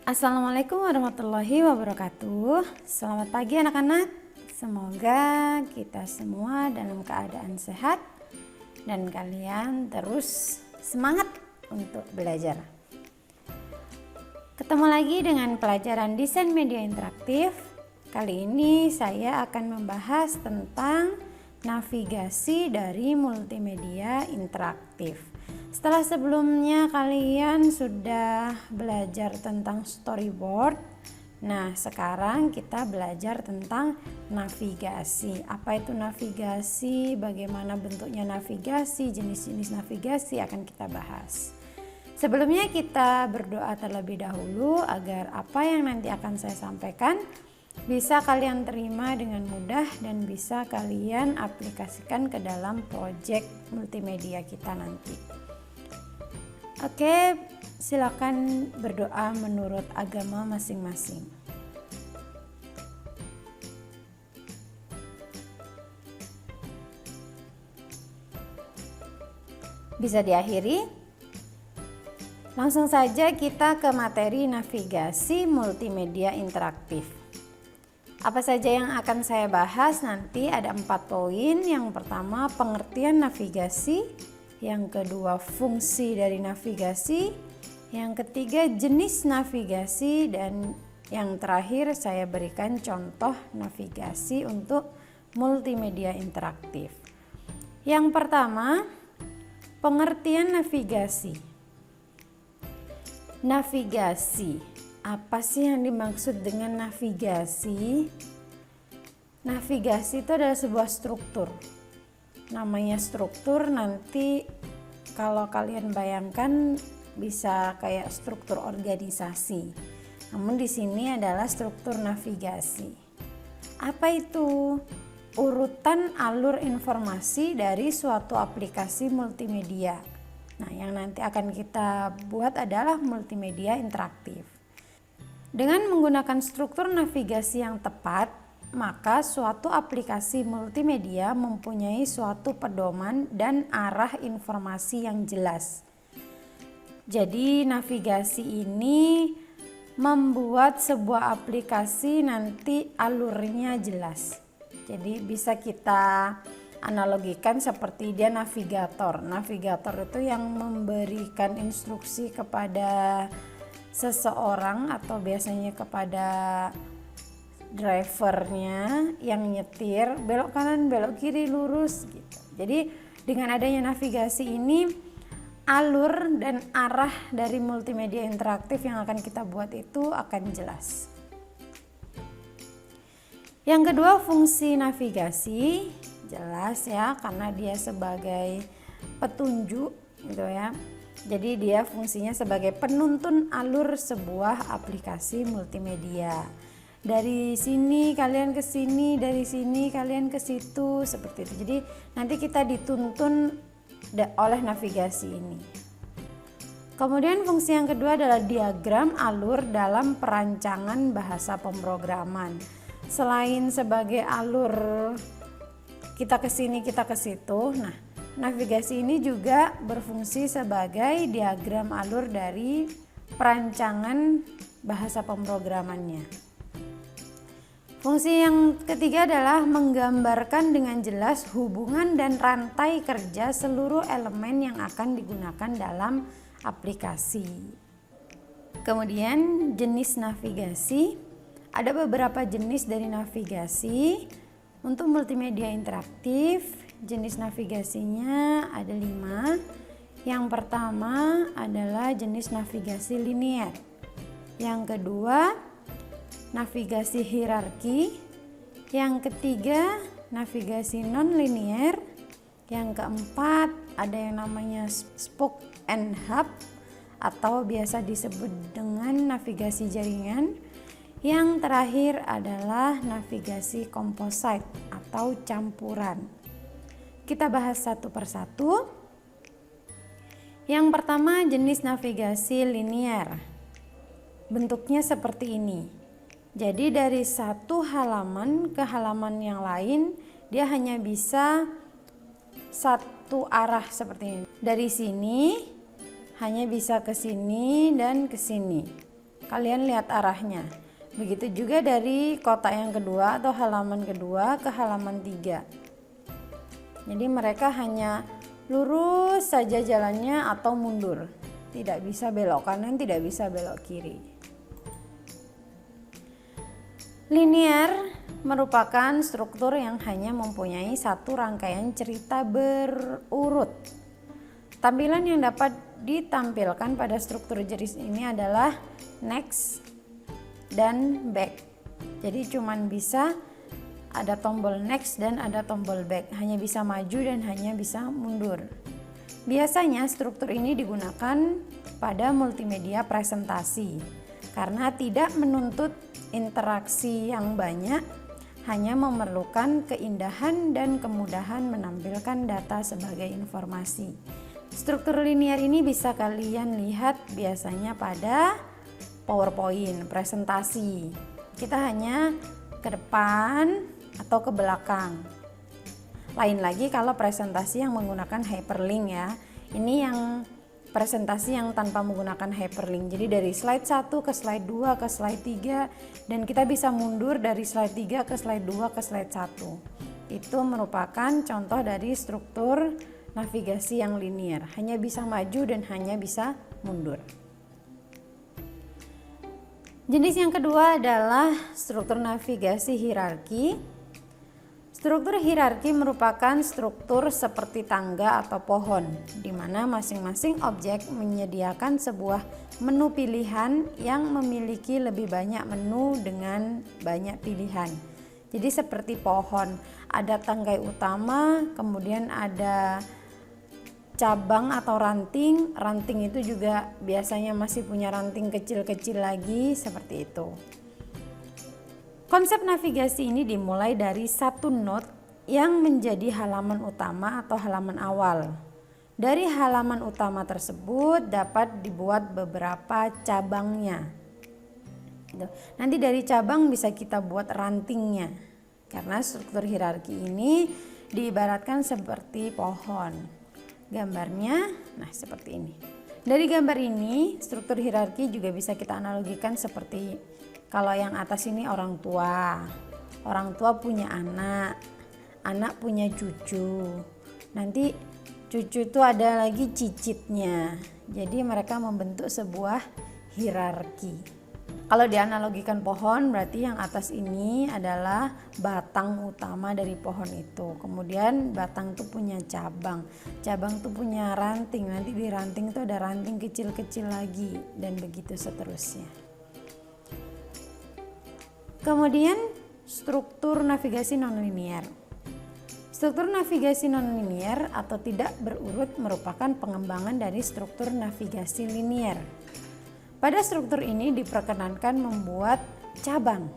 Assalamualaikum warahmatullahi wabarakatuh. Selamat pagi anak-anak. Semoga kita semua dalam keadaan sehat dan kalian terus semangat untuk belajar. Ketemu lagi dengan pelajaran desain media interaktif. Kali ini saya akan membahas tentang navigasi dari multimedia interaktif. Setelah sebelumnya kalian sudah belajar tentang storyboard, nah sekarang kita belajar tentang navigasi. Apa itu navigasi, bagaimana bentuknya navigasi, jenis-jenis navigasi akan kita bahas. Sebelumnya kita berdoa terlebih dahulu agar apa yang nanti akan saya sampaikan bisa kalian terima dengan mudah dan bisa kalian aplikasikan ke dalam proyek multimedia kita nanti. Oke, silakan berdoa menurut agama masing-masing. Bisa diakhiri? Langsung saja kita ke materi navigasi multimedia interaktif. Apa saja yang akan saya bahas nanti ada 4 poin. Yang pertama pengertian navigasi, yang kedua fungsi dari navigasi, yang ketiga jenis navigasi, dan yang terakhir saya berikan contoh navigasi untuk multimedia interaktif. Yang pertama, pengertian navigasi. Navigasi, apa sih yang dimaksud dengan navigasi? Navigasi itu adalah sebuah struktur. Namanya struktur, nanti kalau kalian bayangkan bisa kayak struktur organisasi. Namun di sini adalah struktur navigasi. Apa itu? Urutan alur informasi dari suatu aplikasi multimedia. Nah, yang nanti akan kita buat adalah multimedia interaktif. Dengan menggunakan struktur navigasi yang tepat, maka suatu aplikasi multimedia mempunyai suatu pedoman dan arah informasi yang jelas. Jadi navigasi ini membuat sebuah aplikasi nanti alurnya jelas. Jadi bisa kita analogikan seperti dia navigator. Navigator itu yang memberikan instruksi kepada seseorang atau biasanya kepada drivernya yang nyetir, belok kanan, belok kiri, lurus gitu. Jadi dengan adanya navigasi ini, alur dan arah dari multimedia interaktif yang akan kita buat itu akan jelas. Yang kedua, fungsi navigasi jelas ya, karena dia sebagai petunjuk gitu ya. Jadi dia fungsinya sebagai penuntun alur sebuah aplikasi multimedia. Dari sini kalian ke sini, dari sini kalian ke situ, seperti itu. Jadi nanti kita dituntun oleh navigasi ini. Kemudian fungsi yang kedua adalah diagram alur dalam perancangan bahasa pemrograman. Selain sebagai alur kita ke sini, kita ke situ, nah navigasi ini juga berfungsi sebagai diagram alur dari perancangan bahasa pemrogramannya. Fungsi yang ketiga adalah menggambarkan dengan jelas hubungan dan rantai kerja seluruh elemen yang akan digunakan dalam aplikasi. Kemudian jenis navigasi, ada beberapa jenis dari navigasi. Untuk multimedia interaktif, jenis navigasinya ada 5. Yang pertama adalah jenis navigasi linear. Yang kedua, navigasi hierarki. Yang ketiga, navigasi non-linear. Yang keempat, ada yang namanya spoke and hub atau biasa disebut dengan navigasi jaringan. Yang terakhir adalah navigasi composite atau campuran. Kita bahas satu persatu. Yang pertama, jenis navigasi linear. Bentuknya seperti ini. Jadi dari satu halaman ke halaman yang lain, dia hanya bisa satu arah seperti ini. Dari sini hanya bisa ke sini dan ke sini. kalian lihat arahnya. Begitu juga dari kotak yang kedua atau halaman kedua ke halaman 3. Jadi mereka hanya lurus saja jalannya atau mundur. Tidak bisa belok kanan, tidak bisa belok kiri. Linear merupakan struktur yang hanya mempunyai satu rangkaian cerita berurut. Tampilan yang dapat ditampilkan pada struktur jenis ini adalah next dan back. Jadi cuman bisa ada tombol next dan ada tombol back, hanya bisa maju dan hanya bisa mundur. Biasanya struktur ini digunakan pada multimedia presentasi karena tidak menuntut interaksi yang banyak, hanya memerlukan keindahan dan kemudahan menampilkan data sebagai informasi. Struktur linear ini bisa kalian lihat biasanya pada PowerPoint, presentasi. Kita hanya ke depan atau ke belakang. Lain lagi kalau presentasi yang menggunakan hyperlink ya. Ini yang presentasi yang tanpa menggunakan hyperlink. Jadi dari slide 1 ke slide 2 ke slide 3 dan kita bisa mundur dari slide 3 ke slide 2 ke slide 1. Itu merupakan contoh dari struktur navigasi yang linear. Hanya bisa maju dan hanya bisa mundur. Jenis yang kedua adalah struktur navigasi hierarki. Struktur hierarki merupakan struktur seperti tangga atau pohon, di mana masing-masing objek menyediakan sebuah menu pilihan yang memiliki lebih banyak menu dengan banyak pilihan. Jadi seperti pohon, ada tanggai utama, kemudian ada cabang atau ranting. Ranting itu juga biasanya masih punya ranting kecil-kecil lagi, seperti itu. Konsep navigasi ini dimulai dari satu node yang menjadi halaman utama atau halaman awal. Dari halaman utama tersebut dapat dibuat beberapa cabangnya. Nanti dari cabang bisa kita buat rantingnya. Karena struktur hierarki ini diibaratkan seperti pohon. Gambarnya, nah seperti ini. Dari gambar ini, struktur hierarki juga bisa kita analogikan seperti kalau yang atas ini orang tua. Orang tua punya anak, anak punya cucu. Nanti cucu itu ada lagi cicitnya. Jadi mereka membentuk sebuah hierarki. Kalau dianalogikan pohon, berarti yang atas ini adalah batang utama dari pohon itu. Kemudian batang itu punya cabang, cabang itu punya ranting. Nanti di ranting itu ada ranting kecil-kecil lagi dan begitu seterusnya. Kemudian struktur navigasi nonlinear. Struktur navigasi nonlinear atau tidak berurut merupakan pengembangan dari struktur navigasi linear. Pada struktur ini diperkenankan membuat cabang.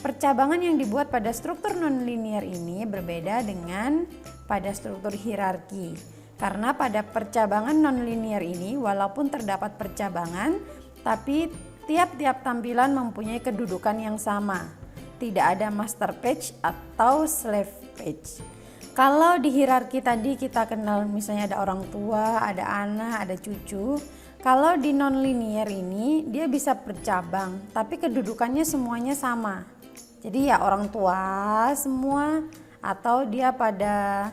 Percabangan yang dibuat pada struktur nonlinear ini berbeda dengan pada struktur hierarki. Karena pada percabangan nonlinear ini walaupun terdapat percabangan, tapi tiap-tiap tampilan mempunyai kedudukan yang sama. Tidak ada master page atau slave page. Kalau di hierarki tadi kita kenal misalnya ada orang tua, ada anak, ada cucu. Kalau di nonlinear ini dia bisa bercabang, tapi kedudukannya semuanya sama. Jadi ya orang tua semua atau dia pada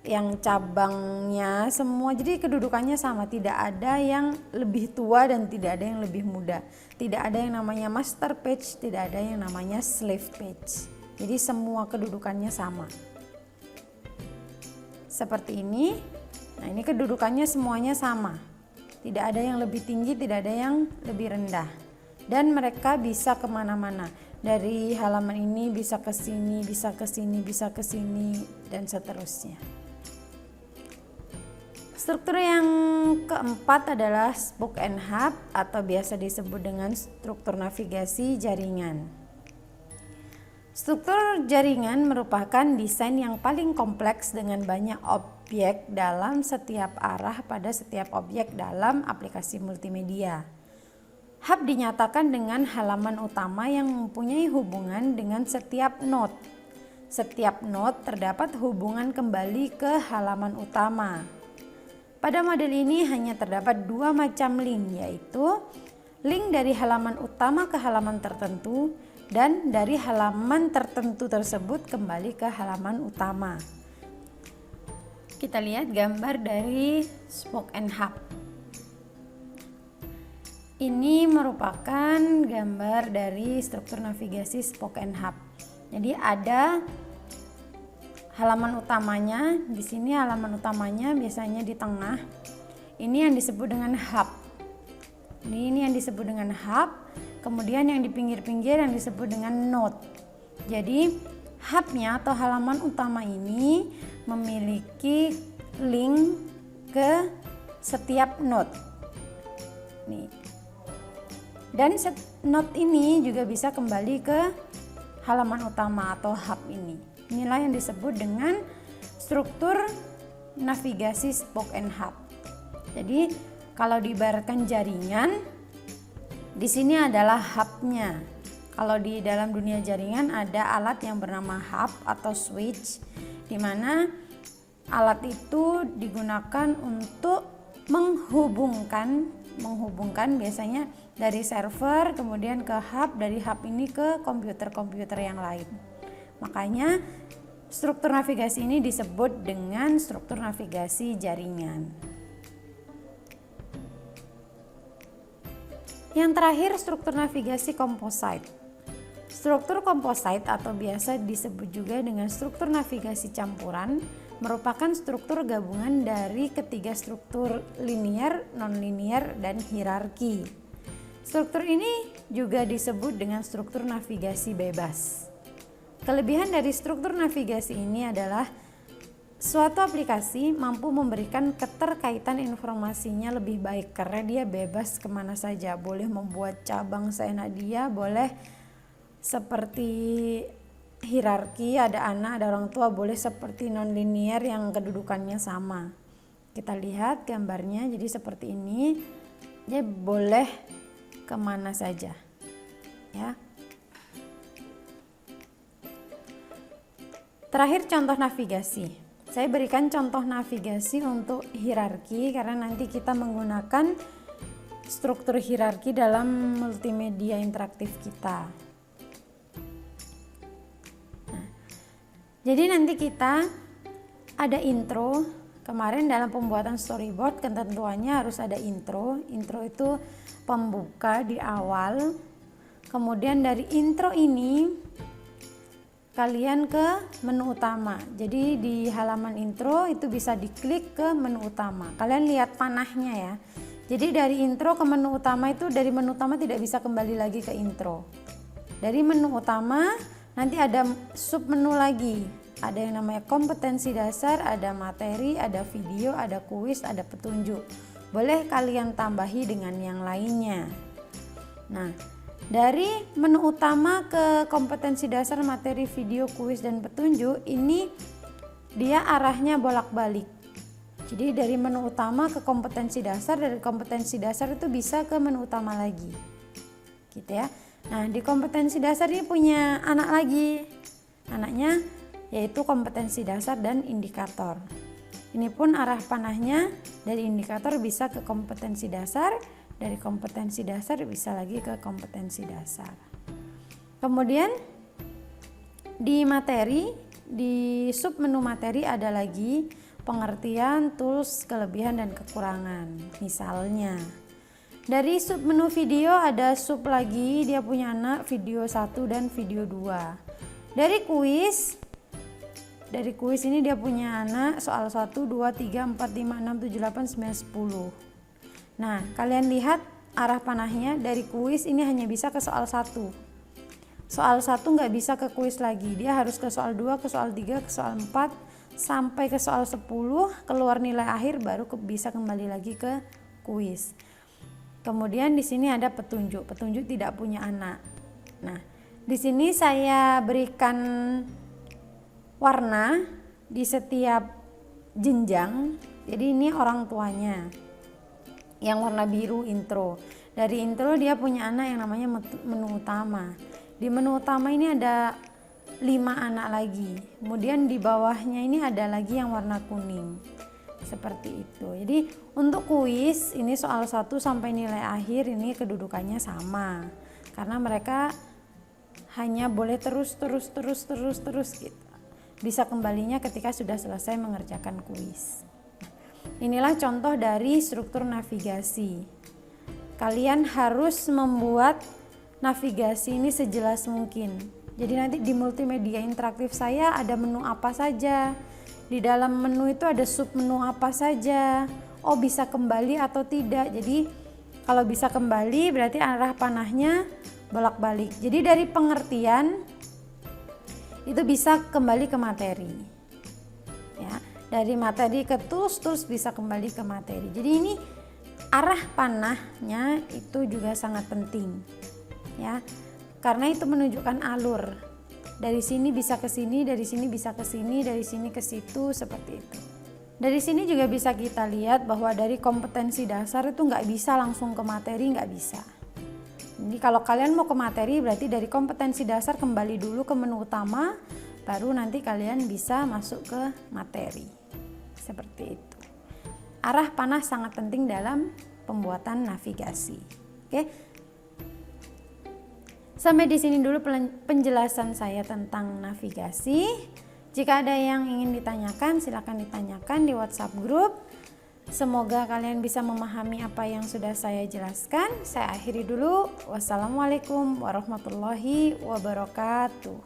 yang cabangnya semua. Jadi kedudukannya sama, tidak ada yang lebih tua dan tidak ada yang lebih muda. Tidak ada yang namanya master page, tidak ada yang namanya slave page. Jadi semua kedudukannya sama. Seperti ini. Nah, ini kedudukannya semuanya sama. Tidak ada yang lebih tinggi, tidak ada yang lebih rendah. Dan mereka bisa kemana-mana. Dari halaman ini bisa ke sini, bisa ke sini, bisa ke sini, dan seterusnya. Struktur yang keempat adalah spoke and hub atau biasa disebut dengan struktur navigasi jaringan. Struktur jaringan merupakan desain yang paling kompleks dengan banyak objek dalam setiap arah pada setiap objek dalam aplikasi multimedia. Hub dinyatakan dengan halaman utama yang mempunyai hubungan dengan setiap node. Setiap node terdapat hubungan kembali ke halaman utama. Pada model ini hanya terdapat dua macam link, yaitu link dari halaman utama ke halaman tertentu, dan dari halaman tertentu tersebut kembali ke halaman utama. Kita lihat gambar dari Spoke and Hub. Ini merupakan gambar dari struktur navigasi Spoke and Hub. Jadi ada halaman utamanya, di sini halaman utamanya biasanya di tengah. Ini yang disebut dengan hub. Ini yang disebut dengan hub. Kemudian yang di pinggir-pinggir yang disebut dengan node. Jadi hubnya atau halaman utama ini memiliki link ke setiap node. Nih. Dan node ini juga bisa kembali ke halaman utama atau hub ini. Inilah yang disebut dengan struktur navigasi Spoke and Hub. Jadi kalau diibaratkan jaringan, di sini adalah hubnya. Kalau di dalam dunia jaringan ada alat yang bernama hub atau switch, di mana alat itu digunakan untuk menghubungkan biasanya dari server kemudian ke hub, dari hub ini ke komputer-komputer yang lain. Makanya struktur navigasi ini disebut dengan struktur navigasi jaringan. Yang terakhir, struktur navigasi composite. Struktur composite atau biasa disebut juga dengan struktur navigasi campuran merupakan struktur gabungan dari ketiga struktur linear, non-linear, dan hierarki. Struktur ini juga disebut dengan struktur navigasi bebas. Kelebihan dari struktur navigasi ini adalah suatu aplikasi mampu memberikan keterkaitan informasinya lebih baik karena dia bebas kemana saja, boleh membuat cabang seenak dia, boleh seperti hierarki, ada anak, ada orang tua, boleh seperti non-linear yang kedudukannya sama. Kita lihat gambarnya, jadi seperti ini, dia boleh kemana saja, ya. Terakhir, contoh navigasi. Saya berikan contoh navigasi untuk hierarki karena nanti kita menggunakan struktur hierarki dalam multimedia interaktif kita. Jadi nanti kita ada intro. Kemarin dalam pembuatan storyboard ketentuannya harus ada intro. Intro itu pembuka di awal. Kemudian dari intro ini kalian ke menu utama. Jadi di halaman intro itu bisa diklik ke menu utama. Kalian lihat panahnya ya. Jadi dari intro ke menu utama itu, dari menu utama tidak bisa kembali lagi ke intro. Dari menu utama nanti ada sub menu lagi, ada yang namanya kompetensi dasar, ada materi, ada video, ada kuis, ada petunjuk. Boleh kalian tambahi dengan yang lainnya. Nah, dari menu utama ke kompetensi dasar, materi, video, kuis, dan petunjuk, ini dia arahnya bolak-balik. Jadi dari menu utama ke kompetensi dasar, dari kompetensi dasar itu bisa ke menu utama lagi. Gitu ya. Nah, di kompetensi dasar ini punya anak lagi. Anaknya yaitu kompetensi dasar dan indikator. Ini pun arah panahnya dari indikator bisa ke kompetensi dasar, dari kompetensi dasar bisa lagi ke kompetensi dasar. Kemudian di materi, di sub menu materi ada lagi pengertian, tools, kelebihan dan kekurangan. Misalnya dari sub menu video ada sub lagi, dia punya anak video 1 dan video 2. Dari kuis ini dia punya anak soal 1, 2, 3, 4, 5, 6, 7, 8, 9, 10. Nah, kalian lihat arah panahnya dari kuis ini hanya bisa ke soal 1. Soal 1 nggak bisa ke kuis lagi, dia harus ke soal 2, ke soal 3, ke soal 4, sampai ke soal 10, keluar nilai akhir baru bisa kembali lagi ke kuis. Kemudian di sini ada petunjuk. Petunjuk tidak punya anak. Nah, di sini saya berikan warna di setiap jenjang. Jadi ini orang tuanya. Yang warna biru intro. Dari intro dia punya anak yang namanya menu utama. Di menu utama ini ada 5 anak lagi. Kemudian di bawahnya ini ada lagi yang warna kuning. Seperti itu. Jadi untuk kuis ini soal 1 sampai nilai akhir ini kedudukannya sama. Karena mereka hanya boleh terus gitu. Bisa kembalinya ketika sudah selesai mengerjakan kuis. Inilah contoh dari struktur navigasi. Kalian harus membuat navigasi ini sejelas mungkin. Jadi nanti di multimedia interaktif saya ada menu apa saja. Di dalam menu itu ada sub menu apa saja. Oh, bisa kembali atau tidak. Jadi kalau bisa kembali berarti arah panahnya bolak-balik. Jadi dari pengertian itu bisa kembali ke materi. Ya, dari materi ke tools bisa kembali ke materi. Jadi ini arah panahnya itu juga sangat penting. Ya. Karena itu menunjukkan alur. Dari sini bisa ke sini, dari sini bisa ke sini, dari sini ke situ, seperti itu. Dari sini juga bisa kita lihat bahwa dari kompetensi dasar itu nggak bisa langsung ke materi, nggak bisa. Jadi kalau kalian mau ke materi berarti dari kompetensi dasar kembali dulu ke menu utama, baru nanti kalian bisa masuk ke materi. Seperti itu. Arah panah sangat penting dalam pembuatan navigasi. Oke. Sampai di sini dulu penjelasan saya tentang navigasi. Jika ada yang ingin ditanyakan, silakan ditanyakan di WhatsApp group. Semoga kalian bisa memahami apa yang sudah saya jelaskan. Saya akhiri dulu. Wassalamualaikum warahmatullahi wabarakatuh.